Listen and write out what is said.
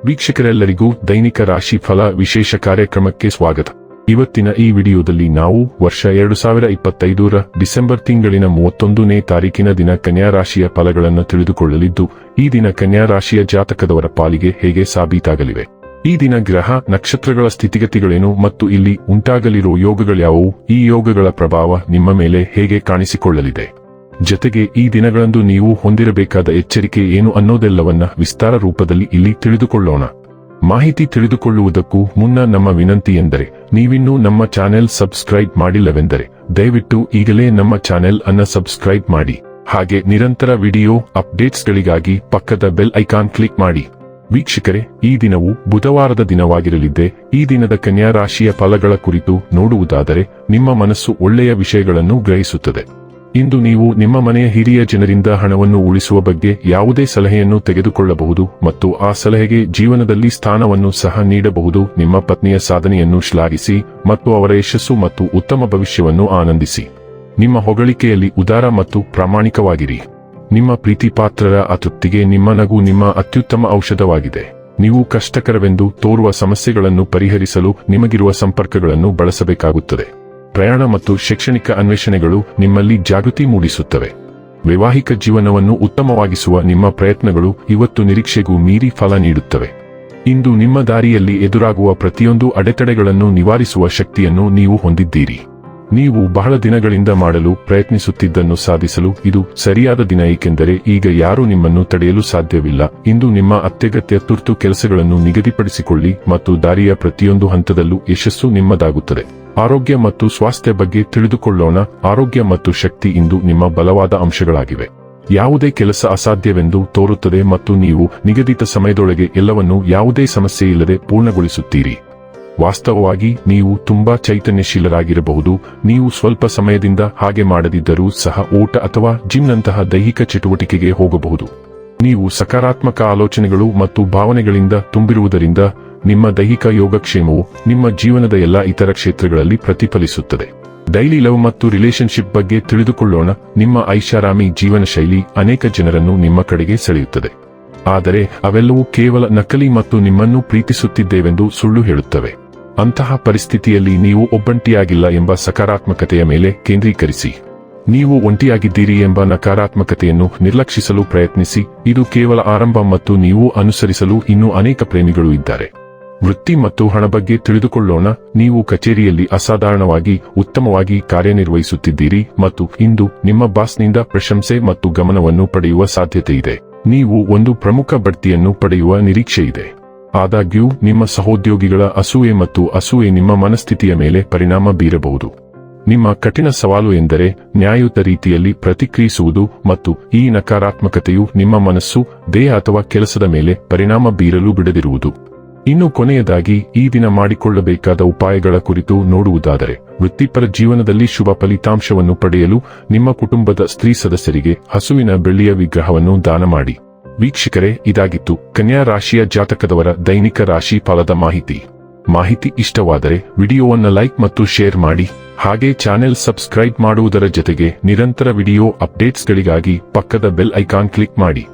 ವೀಕ್ಷಕರೆಲ್ಲರಿಗೂ ದೈನಿಕ ರಾಶಿ ಫಲ ವಿಶೇಷ ಕಾರ್ಯಕ್ರಮಕ್ಕೆ ಸ್ವಾಗತ. ಇವತ್ತಿನ ಈ ವಿಡಿಯೋದಲ್ಲಿ ನಾವು ವರ್ಷ 2025ರ ಡಿಸೆಂಬರ್ ತಿಂಗಳಿನ 31ನೇ ತಾರೀಕಿನ ದಿನ ಕನ್ಯಾ ರಾಶಿಯ ಫಲಗಳನ್ನು ತಿಳಿದುಕೊಳ್ಳಲಿದ್ದು, ಈ ದಿನ ಕನ್ಯಾ ರಾಶಿಯ ಜಾತಕದವರ ಪಾಲಿಗೆ ಹೇಗೆ ಸಾಬೀತಾಗಲಿವೆ, ಈ ದಿನ ಗ್ರಹ ನಕ್ಷತ್ರಗಳ ಸ್ಥಿತಿಗತಿಗಳೇನು ಮತ್ತು ಇಲ್ಲಿ ಉಂಟಾಗಲಿರೋ ಯೋಗಗಳ್ಯಾವುವು, ಈ ಯೋಗಗಳ ಪ್ರಭಾವ ನಿಮ್ಮ ಮೇಲೆ ಹೇಗೆ ಕಾಣಿಸಿಕೊಳ್ಳಲಿದೆ, ಜೊತೆಗೆ ಈ ದಿನಗಳಂದು ನೀವು ಹೊಂದಿರಬೇಕಾದ ಎಚ್ಚರಿಕೆ ಏನು ಅನ್ನೋದೆಲ್ಲವನ್ನ ವಿಸ್ತಾರ ರೂಪದಲ್ಲಿ ಇಲ್ಲಿ ತಿಳಿದುಕೊಳ್ಳೋಣ. ಮಾಹಿತಿ ತಿಳಿದುಕೊಳ್ಳುವುದಕ್ಕೂ ಮುನ್ನ ನಮ್ಮ ವಿನಂತಿ ಎಂದರೆ, ನೀವಿನ್ನೂ ನಮ್ಮ ಚಾನೆಲ್ ಸಬ್ಸ್ಕ್ರೈಬ್ ಮಾಡಿಲ್ಲವೆಂದರೆ ದಯವಿಟ್ಟು ಈಗಲೇ ನಮ್ಮ ಚಾನೆಲ್ ಅನ್ನ ಸಬ್ಸ್ಕ್ರೈಬ್ ಮಾಡಿ. ಹಾಗೆ ನಿರಂತರ ವಿಡಿಯೋ ಅಪ್ಡೇಟ್ಸ್ಗಳಿಗಾಗಿ ಪಕ್ಕದ ಬೆಲ್ ಐಕಾನ್ ಕ್ಲಿಕ್ ಮಾಡಿ. ವೀಕ್ಷಕರೇ, ಈ ದಿನವು ಬುಧವಾರದ ದಿನವಾಗಿರಲಿದ್ದೆ. ಈ ದಿನದ ಕನ್ಯಾ ರಾಶಿಯ ಫಲಗಳ ಕುರಿತು ನೋಡುವುದಾದರೆ, ನಿಮ್ಮ ಮನಸ್ಸು ಒಳ್ಳೆಯ ವಿಷಯಗಳನ್ನು ಗ್ರಹಿಸುತ್ತದೆ. ಇಂದು ನೀವು ನಿಮ್ಮ ಮನೆಯ ಹಿರಿಯ ಜನರಿಂದ ಹಣವನ್ನು ಉಳಿಸುವ ಬಗ್ಗೆ ಯಾವುದೇ ಸಲಹೆಯನ್ನು ತೆಗೆದುಕೊಳ್ಳಬಹುದು ಮತ್ತು ಆ ಸಲಹೆಗೆ ಜೀವನದಲ್ಲಿ ಸ್ಥಾನವನ್ನು ಸಹ ನೀಡಬಹುದು. ನಿಮ್ಮ ಪತ್ನಿಯ ಸಾಧನೆಯನ್ನು ಶ್ಲಾಘಿಸಿ ಮತ್ತು ಅವರ ಯಶಸ್ಸು ಮತ್ತು ಉತ್ತಮ ಭವಿಷ್ಯವನ್ನು ಆನಂದಿಸಿ. ನಿಮ್ಮ ಹೊಗಳಿಕೆಯಲ್ಲಿ ಉದಾರ ಮತ್ತು ಪ್ರಾಮಾಣಿಕವಾಗಿರಿ. ನಿಮ್ಮ ಪ್ರೀತಿಪಾತ್ರರ ಅತೃಪ್ತಿಗೆ ನಿಮ್ಮ ನಗು ನಿಮ್ಮ ಅತ್ಯುತ್ತಮ ಔಷಧವಾಗಿದೆ. ನೀವು ಕಷ್ಟಕರವೆಂದು ತೋರುವ ಸಮಸ್ಯೆಗಳನ್ನು ಪರಿಹರಿಸಲು ನಿಮಗಿರುವ ಸಂಪರ್ಕಗಳನ್ನು ಬಳಸಬೇಕಾಗುತ್ತದೆ. ಪ್ರಯಾಣ ಮತ್ತು ಶೈಕ್ಷಣಿಕ ಅನ್ವೇಷಣೆಗಳು ನಿಮ್ಮಲ್ಲಿ ಜಾಗೃತಿ ಮೂಡಿಸುತ್ತವೆ. ವೈವಾಹಿಕ ಜೀವನವನ್ನು ಉತ್ತಮವಾಗಿಸುವ ನಿಮ್ಮ ಪ್ರಯತ್ನಗಳು ಇವತ್ತು ನಿರೀಕ್ಷೆಗೂ ಮೀರಿ ಫಲ ನೀಡುತ್ತವೆ. ಇಂದು ನಿಮ್ಮ ದಾರಿಯಲ್ಲಿ ಎದುರಾಗುವ ಪ್ರತಿಯೊಂದು ಅಡೆತಡೆಗಳನ್ನು ನಿವಾರಿಸುವ ಶಕ್ತಿಯನ್ನು ನೀವು ಹೊಂದಿದ್ದೀರಿ. ನೀವು ಬಹಳ ದಿನಗಳಿಂದ ಮಾಡಲು ಪ್ರಯತ್ನಿಸುತ್ತಿದ್ದನ್ನು ಸಾಧಿಸಲು ಇದು ಸರಿಯಾದ ದಿನ, ಏಕೆಂದರೆ ಈಗ ಯಾರೂ ನಿಮ್ಮನ್ನು ತಡೆಯಲು ಸಾಧ್ಯವಿಲ್ಲ. ಇಂದು ನಿಮ್ಮ ಅತ್ಯಗತ್ಯ ತುರ್ತು ಕೆಲಸಗಳನ್ನು ನಿಗದಿಪಡಿಸಿಕೊಳ್ಳಿ ಮತ್ತು ದಾರಿಯ ಪ್ರತಿಯೊಂದು ಹಂತದಲ್ಲೂ ಯಶಸ್ಸು ನಿಮ್ಮದಾಗುತ್ತದೆ. ಆರೋಗ್ಯ ಮತ್ತು ಸ್ವಾಸ್ಥ್ಯ ಬಗ್ಗೆ ತಿಳಿದುಕೊಳ್ಳೋಣ. ಆರೋಗ್ಯ ಮತ್ತು ಶಕ್ತಿ ಇಂದು ನಿಮ್ಮ ಬಲವಾದ ಅಂಶಗಳಾಗಿವೆ. ಯಾವುದೇ ಕೆಲಸ ಅಸಾಧ್ಯವೆಂದು ತೋರುತ್ತದೆ ಮತ್ತು ನೀವು ನಿಗದಿತ ಸಮಯದೊಳಗೆ ಎಲ್ಲವನ್ನೂ ಯಾವುದೇ ಸಮಸ್ಯೆಯಿಲ್ಲದೆ ಪೂರ್ಣಗೊಳಿಸುತ್ತೀರಿ. ವಾಸ್ತವವಾಗಿ ನೀವು ತುಂಬಾ ಚೈತನ್ಯಶೀಲರಾಗಿರಬಹುದು. ನೀವು ಸ್ವಲ್ಪ ಸಮಯದಿಂದ ಹಾಗೆ ಮಾಡದಿದ್ದರೂ ಸಹ ಓಟ ಅಥವಾ ಜಿಮ್ನಂತಹ ದೈಹಿಕ ಚಟುವಟಿಕೆಗೆ ಹೋಗಬಹುದು. ನೀವು ಸಕಾರಾತ್ಮಕ ಆಲೋಚನೆಗಳು ಮತ್ತು ಭಾವನೆಗಳಿಂದ ತುಂಬಿರುವುದರಿಂದ ನಿಮ್ಮ ದೈಹಿಕ ಯೋಗಕ್ಷೇಮವು ನಿಮ್ಮ ಜೀವನದ ಎಲ್ಲಾ ಇತರ ಕ್ಷೇತ್ರಗಳಲ್ಲಿ ಪ್ರತಿಫಲಿಸುತ್ತದೆ. ಡೈಲಿ ಲವ್ ಮತ್ತು ರಿಲೇಶನ್ಶಿಪ್ ಬಗ್ಗೆ ತಿಳಿದುಕೊಳ್ಳೋಣ. ನಿಮ್ಮ ಐಷಾರಾಮಿ ಜೀವನ ಶೈಲಿ ಅನೇಕ ಜನರನ್ನು ನಿಮ್ಮ ಕಡೆಗೆ ಸೆಳೆಯುತ್ತದೆ, ಆದರೆ ಅವೆಲ್ಲವೂ ಕೇವಲ ನಕಲಿ ಮತ್ತು ನಿಮ್ಮನ್ನು ಪ್ರೀತಿಸುತ್ತಿದ್ದೇವೆಂದು ಸುಳ್ಳು ಹೇಳುತ್ತವೆ. ಅಂತಹ ಪರಿಸ್ಥಿತಿಯಲ್ಲಿ ನೀವು ಒಬ್ಬಂಟಿಯಾಗಿಲ್ಲ ಎಂಬ ಸಕಾರಾತ್ಮಕತೆಯ ಮೇಲೆ ಕೇಂದ್ರೀಕರಿಸಿ. ನೀವು ಒಂಟಿಯಾಗಿದ್ದೀರಿ ಎಂಬ ನಕಾರಾತ್ಮಕತೆಯನ್ನು ನಿರ್ಲಕ್ಷಿಸಲು ಪ್ರಯತ್ನಿಸಿ. ಇದು ಕೇವಲ ಆರಂಭ ಮತ್ತು ನೀವು ಅನುಸರಿಸಲು ಇನ್ನೂ ಅನೇಕ ಪ್ರೇಮಿಗಳು ಇದ್ದಾರೆ. ವೃತ್ತಿ ಮತ್ತು ಹಣ ಬಗ್ಗೆ ತಿಳಿದುಕೊಳ್ಳೋಣ. ನೀವು ಕಚೇರಿಯಲ್ಲಿ ಅಸಾಧಾರಣವಾಗಿ ಉತ್ತಮವಾಗಿ ಕಾರ್ಯನಿರ್ವಹಿಸುತ್ತಿದ್ದೀರಿ ಮತ್ತು ಇಂದು ನಿಮ್ಮ ಬಾಸ್ನಿಂದ ಪ್ರಶಂಸೆ ಮತ್ತು ಗಮನವನ್ನು ಪಡೆಯುವ ಸಾಧ್ಯತೆಯಿದೆ. ನೀವು ಒಂದು ಪ್ರಮುಖ ಬಡ್ತಿಯನ್ನು ಪಡೆಯುವ ನಿರೀಕ್ಷೆಯಿದೆ. ಆದಾಗ್ಯೂ ನಿಮ್ಮ ಸಹೋದ್ಯೋಗಿಗಳ ಅಸೂಯೆ ಮತ್ತು ಅಸೂಯೆ ನಿಮ್ಮ ಮನಸ್ಥಿತಿಯ ಮೇಲೆ ಪರಿಣಾಮ ಬೀರಬಹುದು. ನಿಮ್ಮ ಕಠಿಣ ಸವಾಲು ಎಂದರೆ ನ್ಯಾಯಯುತ ರೀತಿಯಲ್ಲಿ ಪ್ರತಿಕ್ರಿಯಿಸುವುದು ಮತ್ತು ಈ ನಕಾರಾತ್ಮಕತೆಯು ನಿಮ್ಮ ಮನಸ್ಸು, ದೇಹ ಅಥವಾ ಕೆಲಸದ ಮೇಲೆ ಪರಿಣಾಮ ಬೀರಲು ಬಿಡದಿರುವುದು. ಇನ್ನು ಕೊನೆಯದಾಗಿ ಈ ದಿನ ಮಾಡಿಕೊಳ್ಳಬೇಕಾದ ಉಪಾಯಗಳ ಕುರಿತು ನೋಡುವುದಾದರೆ, ವೃತ್ತಿಪರ ಜೀವನದಲ್ಲಿ ಶುಭ ಫಲಿತಾಂಶವನ್ನು ಪಡೆಯಲು ನಿಮ್ಮ ಕುಟುಂಬದ ಸ್ತ್ರೀ ಸದಸ್ಯರಿಗೆ ಹಸುವಿನ ಬೆಳ್ಳಿಯ ವಿಗ್ರಹವನ್ನು ದಾನ ಮಾಡಿ. ವೀಕ್ಷಕರೇ, ಇದಾಗಿತ್ತು ಕನ್ಯಾ ರಾಶಿಯ ಜಾತಕದವರ ದೈನಿಕ ರಾಶಿ ಫಲದ ಮಾಹಿತಿ ಇಷ್ಟವಾದರೆ ವಿಡಿಯೋವನ್ನು ಲೈಕ್ ಮತ್ತು ಶೇರ್ ಮಾಡಿ. ಹಾಗೆ ಚಾನೆಲ್ ಸಬ್ಸ್ಕ್ರೈಬ್ ಮಾಡುವುದರ ಜೊತೆಗೆ ನಿರಂತರ ವಿಡಿಯೋ ಅಪ್ಡೇಟ್ಸ್ಗಳಿಗಾಗಿ ಪಕ್ಕದ ಬೆಲ್ ಐಕಾನ್ ಕ್ಲಿಕ್ ಮಾಡಿ.